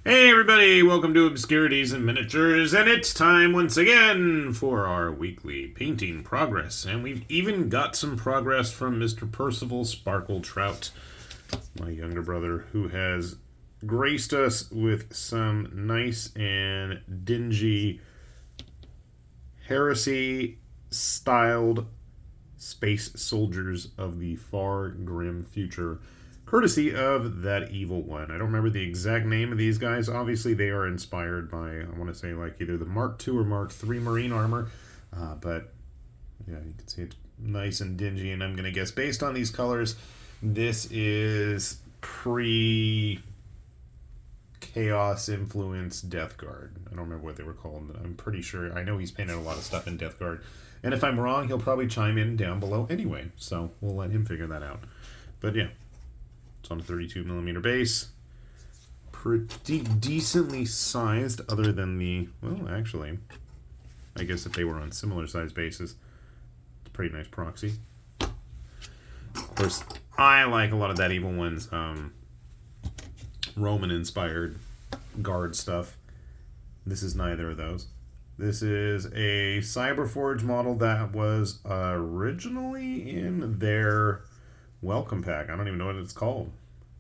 Hey everybody, welcome to Obscurities and Miniatures, and it's time once again for our weekly painting progress. And we've even got some progress from Mr. Percival Sparkle Trout, my younger brother, who has graced us with some nice and dingy heresy-styled space soldiers of the far grim future, courtesy of That Evil One. I don't remember the exact name of these guys. Obviously, they are inspired by, I want to say, like either the Mark II or Mark III Marine armor. But, yeah, you can see it's nice and dingy. And I'm going to guess, based on these colors, this is pre-Chaos-influenced Death Guard. I don't remember what they were called. I'm pretty sure. I know he's painted a lot of stuff in Death Guard. And if I'm wrong, he'll probably chime in down below anyway. So we'll let him figure that out. But, yeah. It's on a 32mm base. Pretty decently sized, other than the... Well, actually, I guess if they were on similar size bases, it's a pretty nice proxy. Of course, I like a lot of That Evil One's Roman-inspired guard stuff. This is neither of those. This is a Cyberforge model that was originally in their welcome pack. I don't even know what it's called.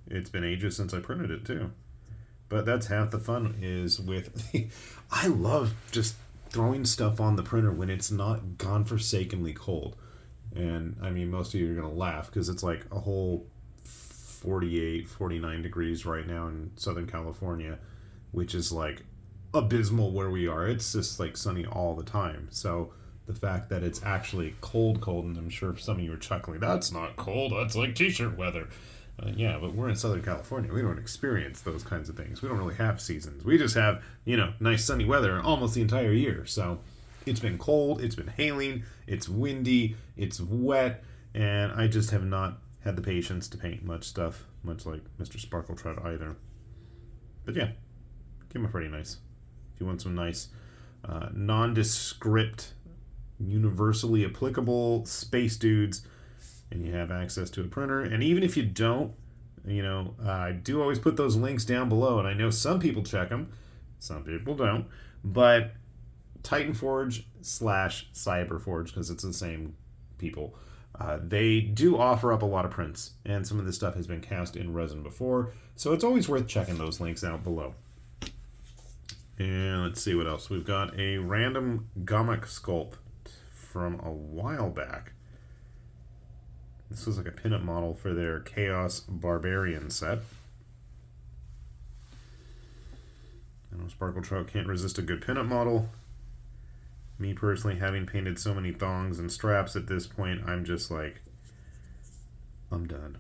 It's been ages since I printed it too. But that's half the fun is with... I love just throwing stuff on the printer when it's not godforsakenly cold. And, I mean, most of you are going to laugh because it's like a whole 48, 49 degrees right now in Southern California, which is like abysmal where we are. It's just like sunny all the time. So the fact that it's actually cold, and I'm sure some of you are chuckling, that's not cold, that's like t-shirt weather. Yeah, but we're in Southern California. We don't experience those kinds of things. We don't really have seasons. We just have, nice sunny weather almost the entire year. So it's been cold, it's been hailing, it's windy, it's wet, and I just have not had the patience to paint much stuff, much like Mr. Sparkle Trout either. But yeah, came out pretty nice. If you want some nice, nondescript, universally applicable space dudes, and you have access to a printer, and even if you don't, I do always put those links down below, and I know some people check them, some people don't, but Titanforge/Cyberforge, because it's the same people, they do offer up a lot of prints, and some of this stuff has been cast in resin before, so it's always worth checking those links out below. And let's see what else. We've got a random Gommick sculpt from a while back. This was like a pinup model for their Chaos Barbarian set. I know Sparkle Trout can't resist a good pinup model. Me personally, having painted so many thongs and straps at this point, I'm just like, I'm done.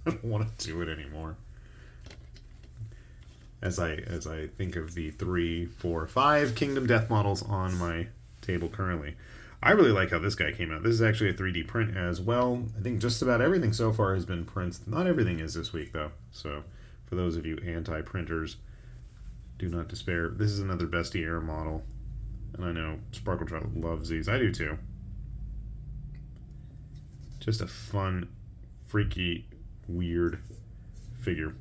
I don't want to do it anymore. As I think of the 3, 4, 5 Kingdom Death models on my table currently. I really like how this guy came out. This is actually a 3D print as well. I think just about everything so far has been prints. Not everything is this week, though. So, for those of you anti-printers, do not despair. This is another Bestiarum model. And I know Sparkle Trout loves these. I do, too. Just a fun, freaky, weird figure.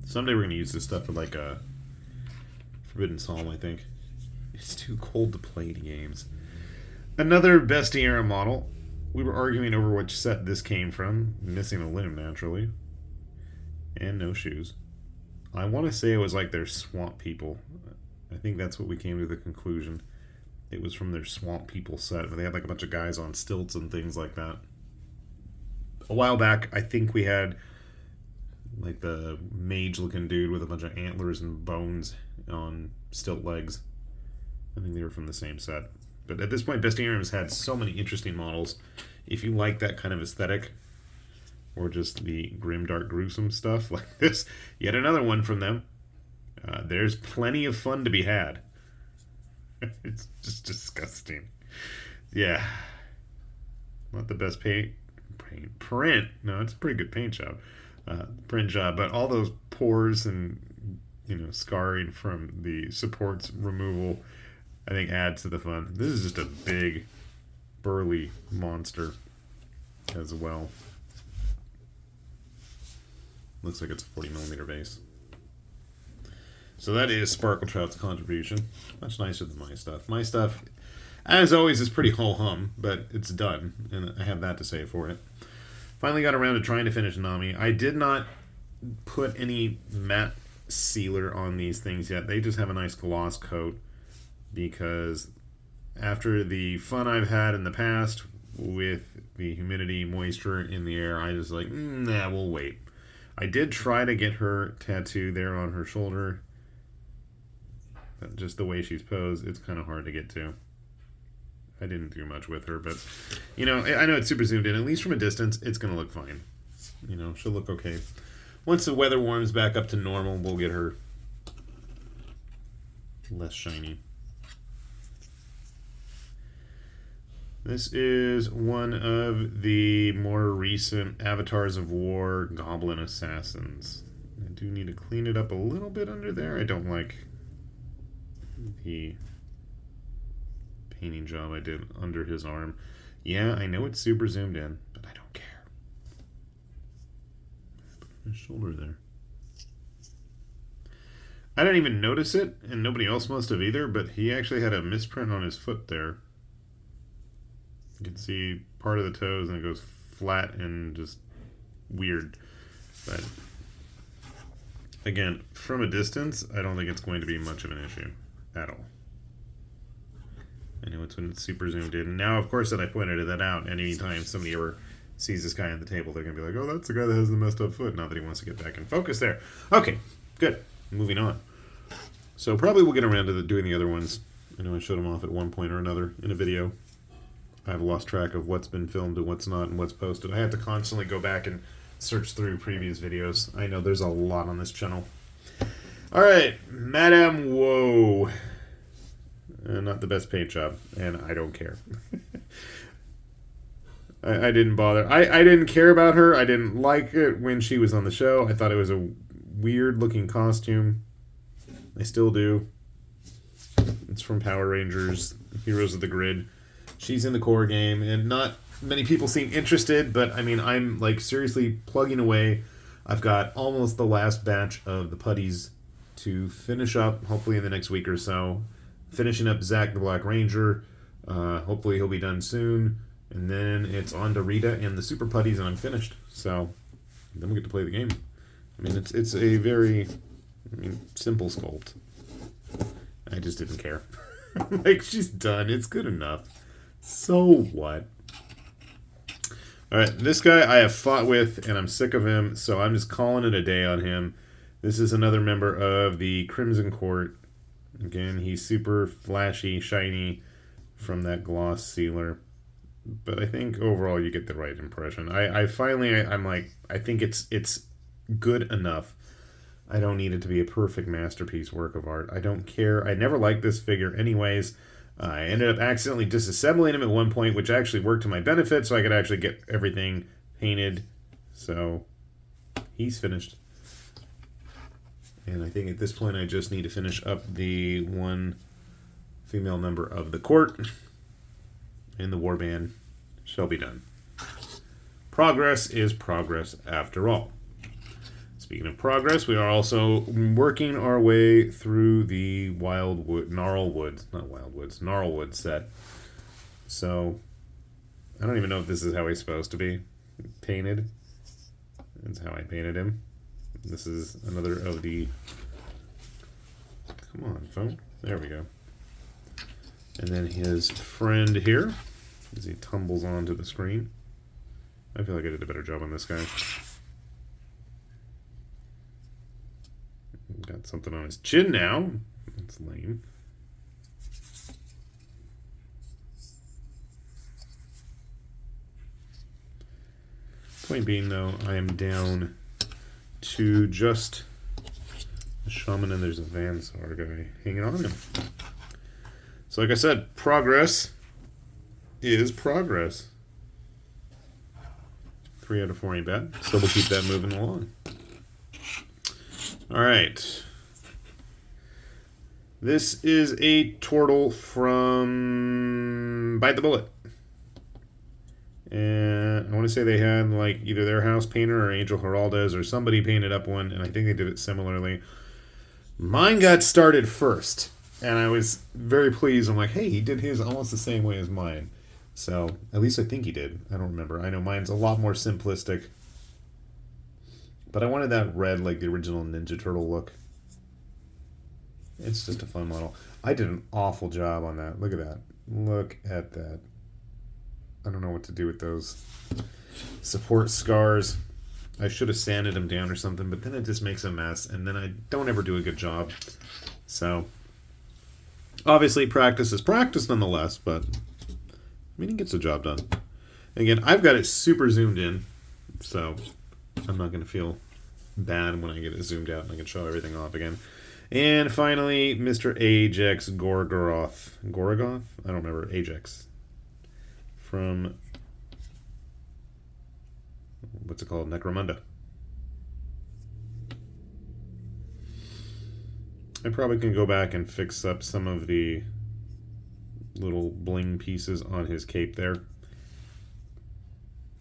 Someday we're going to use this stuff for, like, a Forbidden Psalm, I think. It's too cold to play the games. Another Bestiarum model. We were arguing over which set this came from. Missing a limb, naturally. And no shoes. I want to say it was like their Swamp People. I think that's what we came to the conclusion. It was from their Swamp People set, where they had like a bunch of guys on stilts and things like that. A while back, I think we had like the mage-looking dude with a bunch of antlers and bones on stilt legs. I think they were from the same set. But at this point, Bestiarum has had so many interesting models. If you like that kind of aesthetic, or just the grim, dark, gruesome stuff like this, yet another one from them. There's plenty of fun to be had. It's just disgusting. Yeah. Not the best print. No, it's a pretty good paint job. Print job, but all those pores and scarring from the supports removal, I think, adds to the fun. This is just a big, burly monster as well. Looks like it's a 40mm base. So that is Sparkle Trout's contribution. Much nicer than my stuff. My stuff, as always, is pretty ho-hum, but it's done, and I have that to say for it. Finally got around to trying to finish Nami. I did not put any matte sealer on these things yet. They just have a nice gloss coat, because after the fun I've had in the past with the humidity, moisture in the air, I just like, nah, we'll wait. I did try to get her tattoo there on her shoulder. Just the way she's posed, it's kind of hard to get to. I didn't do much with her, but, you know, I know it's super zoomed in. At least from a distance, it's going to look fine. You know, she'll look okay. Once the weather warms back up to normal, we'll get her less shiny. This is one of the more recent Avatars of War Goblin Assassins. I do need to clean it up a little bit under there. I don't like the painting job I did under his arm. Yeah, I know it's super zoomed in, but I don't care. His shoulder there. I didn't even notice it, and nobody else must have either, but he actually had a misprint on his foot there. You can see part of the toes, and it goes flat and just weird. But again, from a distance, I don't think it's going to be much of an issue at all. I know it's when it's super zoomed in. Now, of course, that I pointed that out, and anytime somebody ever sees this guy on the table, they're going to be like, oh, that's the guy that has the messed up foot. Not that he wants to get back in focus there. Okay, good. Moving on. So probably we'll get around to doing the other ones. I know I showed them off at one point or another in a video. I've lost track of what's been filmed and what's not and what's posted. I have to constantly go back and search through previous videos. I know there's a lot on this channel. All right, Madame Woe. Not the best paint job, and I don't care. I didn't bother. I didn't care about her. I didn't like it when she was on the show. I thought it was a weird-looking costume. I still do. It's from Power Rangers, Heroes of the Grid. She's in the core game, and not many people seem interested, but I mean, I'm like seriously plugging away. I've got almost the last batch of the putties to finish up, hopefully in the next week or so. Finishing up Zack the Black Ranger. Hopefully he'll be done soon. And then it's on to Rita and the Super Putties, and I'm finished. So then we get to play the game. I mean, it's a very simple sculpt. I just didn't care. Like, she's done. It's good enough. So what? Alright, this guy I have fought with, and I'm sick of him, so I'm just calling it a day on him. This is another member of the Crimson Court. Again, he's super flashy, shiny from that gloss sealer. But I think overall you get the right impression. I'm like, I think it's good enough. I don't need it to be a perfect masterpiece work of art. I don't care. I never liked this figure anyways. I ended up accidentally disassembling him at one point, which actually worked to my benefit, so I could actually get everything painted. So he's finished. And I think at this point I just need to finish up the one female member of the court. And the warband shall be done. Progress is progress after all. Speaking of progress, we are also working our way through the Gnarlwood set. So, I don't even know if this is how he's supposed to be painted. That's how I painted him. This is another of the... Come on, phone. There we go. And then his friend here, as he tumbles onto the screen. I feel like I did a better job on this guy. Got something on his chin now. That's lame. Point being, though, I am down to just a shaman, and there's a Vansar guy hanging on him. So like I said, progress is progress. 3 out of 4 ain't bad. So we'll keep that moving along. Alright. This is a turtle from Bite the Bullet. And I want to say they had like either their house painter or Angel Heraldez or somebody painted up one, and I think they did it similarly. Mine got started first, and I was very pleased. I'm like, hey, he did his almost the same way as mine. So, at least I think he did. I don't remember. I know mine's a lot more simplistic. But I wanted that red, like the original Ninja Turtle look. It's just a fun model. I did an awful job on that. Look at that. Look at that. I don't know what to do with those support scars. I should have sanded them down or something, but then it just makes a mess, and then I don't ever do a good job. So, obviously, practice is practice nonetheless, but I mean, it gets the job done. Again, I've got it super zoomed in, so I'm not going to feel bad when I get it zoomed out and I can show everything off again. And finally, Mr. Ajax Gorgoroth. Gorgoth? I don't remember. Ajax. From, what's it called? Necromunda. I probably can go back and fix up some of the little bling pieces on his cape there.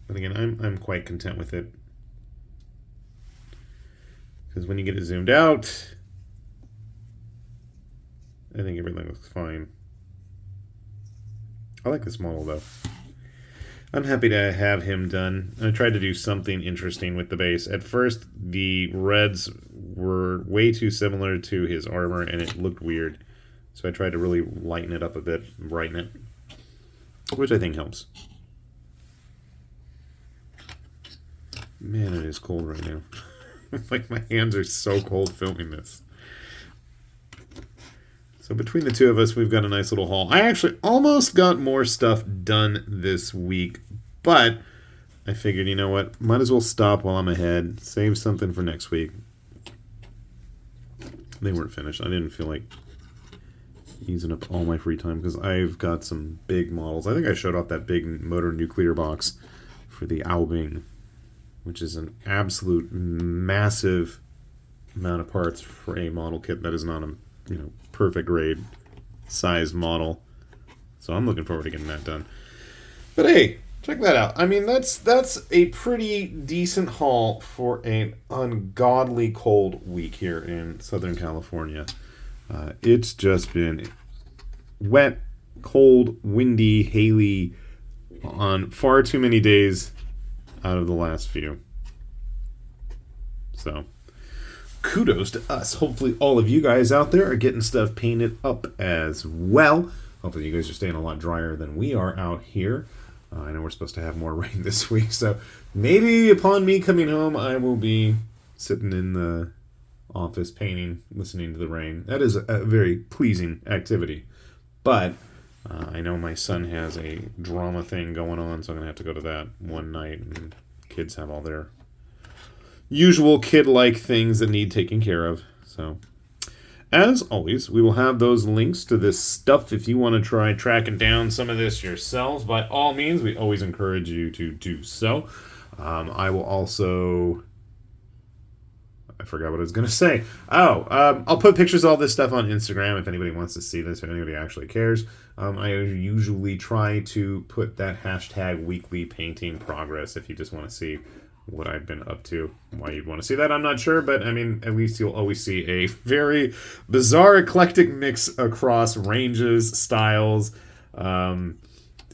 But again, I'm quite content with it. Because when you get it zoomed out, I think everything looks fine. I like this model, though. I'm happy to have him done. I tried to do something interesting with the base. At first, the reds were way too similar to his armor, and it looked weird. So I tried to really lighten it up a bit, brighten it, which I think helps. Man, it is cold right now. Like, my hands are so cold filming this. So between the two of us, we've got a nice little haul. I actually almost got more stuff done this week, but I figured, you know what, might as well stop while I'm ahead, save something for next week. They weren't finished. I didn't feel like using up all my free time because I've got some big models. I think I showed off that big motor nuclear box for the Aubing, which is an absolute massive amount of parts for a model kit that is not a perfect grade size model. So I'm looking forward to getting that done. But hey, check that out. I mean, that's a pretty decent haul for an ungodly cold week here in Southern California. It's just been wet, cold, windy, haily on far too many days out of the last few. So kudos to us. Hopefully all of you guys out there are getting stuff painted up as well. Hopefully you guys are staying a lot drier than we are out here. I know we're supposed to have more rain this week, so maybe upon me coming home, I will be sitting in the office painting, listening to the rain. That is a very pleasing activity. But I know my son has a drama thing going on, so I'm going to have to go to that one night, and kids have all their usual kid-like things that need taken care of. So, as always, we will have those links to this stuff if you want to try tracking down some of this yourselves. By all means, we always encourage you to do so. I will also... I forgot what I was going to say. I'll put pictures of all this stuff on Instagram if anybody wants to see this, if anybody actually cares. I usually try to put that hashtag weekly painting progress if you just want to see what I've been up to. Why you'd want to see that, I'm not sure, but I mean, at least you'll always see a very bizarre, eclectic mix across ranges, styles,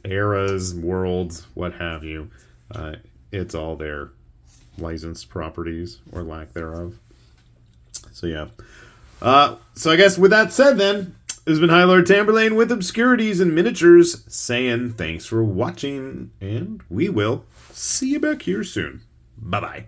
eras, worlds, what have you. It's all there. Licensed properties, or lack thereof. So, yeah. So, I guess with that said, then, this has been High Lord Tamberlane with Obscurities and Miniatures, saying thanks for watching, and we will see you back here soon. Bye-bye.